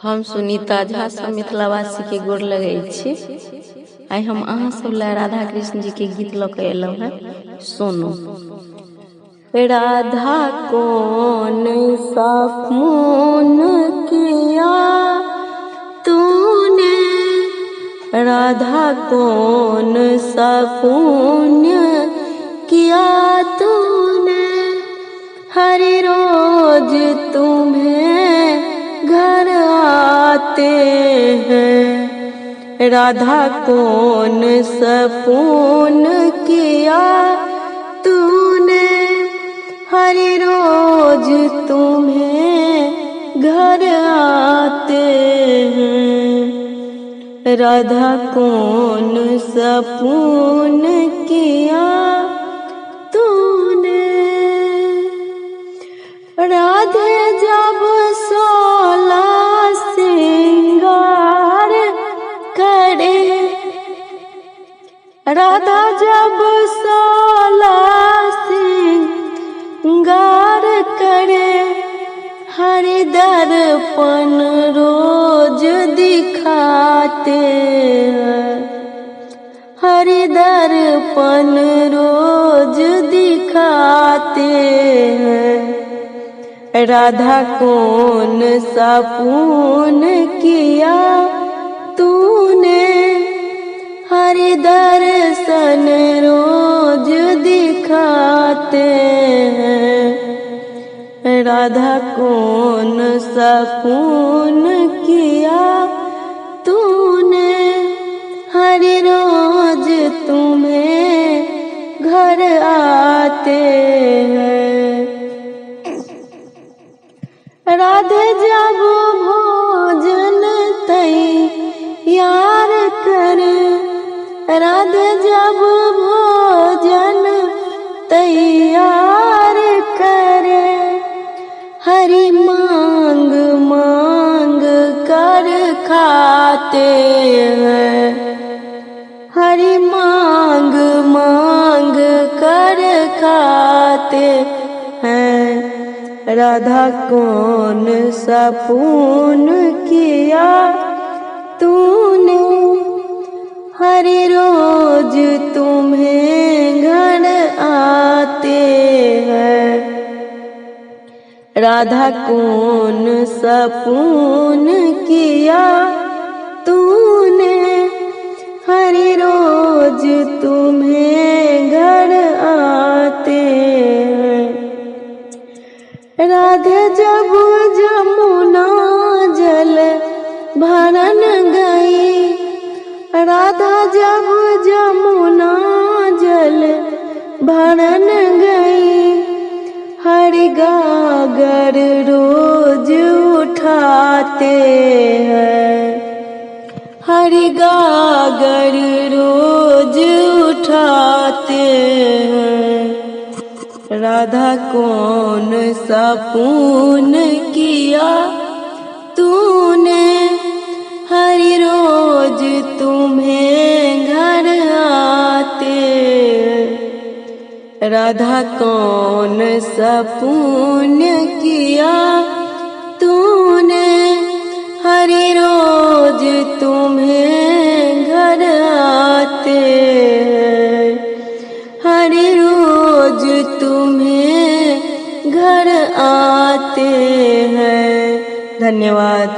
हम सुनीता झा सब मिथिलावासी के गोर लगै छी। आई हम अहाँ सब ला राधा कृष्ण जी के गीत लऽ के एलहुँ हैं। सुनू। राधा कौन सा खून किया तूने, राधा कौन सा पुण्य किया तूने, हर रोज तुम्हें घर आते हैं। राधा कौन सा पुण्य किया तूने, हर रोज तुम्हें घर आते हैं। राधा कौन सा पुण्य किया तूने। राधे जब 16 श्रृंगार करे, राधा जब 16 श्रृंगार करे, हर दर्पण रोज दिखाते हैं, हर दर्पण रोज दिखाते हैं। राधा कौन सा पुण्य किया तूने, हर दर्शन रोज दिखाते हैं। राधा कौन सा पुण्य किया तूने, हर रोज तुम्हें घर आते हैं। राधे जब भोजन तैयार करे, राधे जब भोजन तैयार करे, हरि मांग मांग कर खाते हैं, हरि मांग मांग कर खाते हैं। राधा कौन सा पुण्य किया तूने, हर रोज तुम्हें घर आते हैं। राधा कौन सा पुण्य किया तूने, हर रोज तुम्हें घर आते हैं। राधे जब जमुना जल भरन गई, राधा जब जमुना जल भरन गई, हर गागर रोज उठाते हैं, हर गागर रोज उठाते हैं। राधा कौन सा पुण्य किया तूने, हर रोज तुम्हें घर आते। राधा कौन सा पुण्य किया तूने, हर रोज तुम्हें घर आते हैं, हर रोज तुम्हें घर आते हैं। धन्यवाद।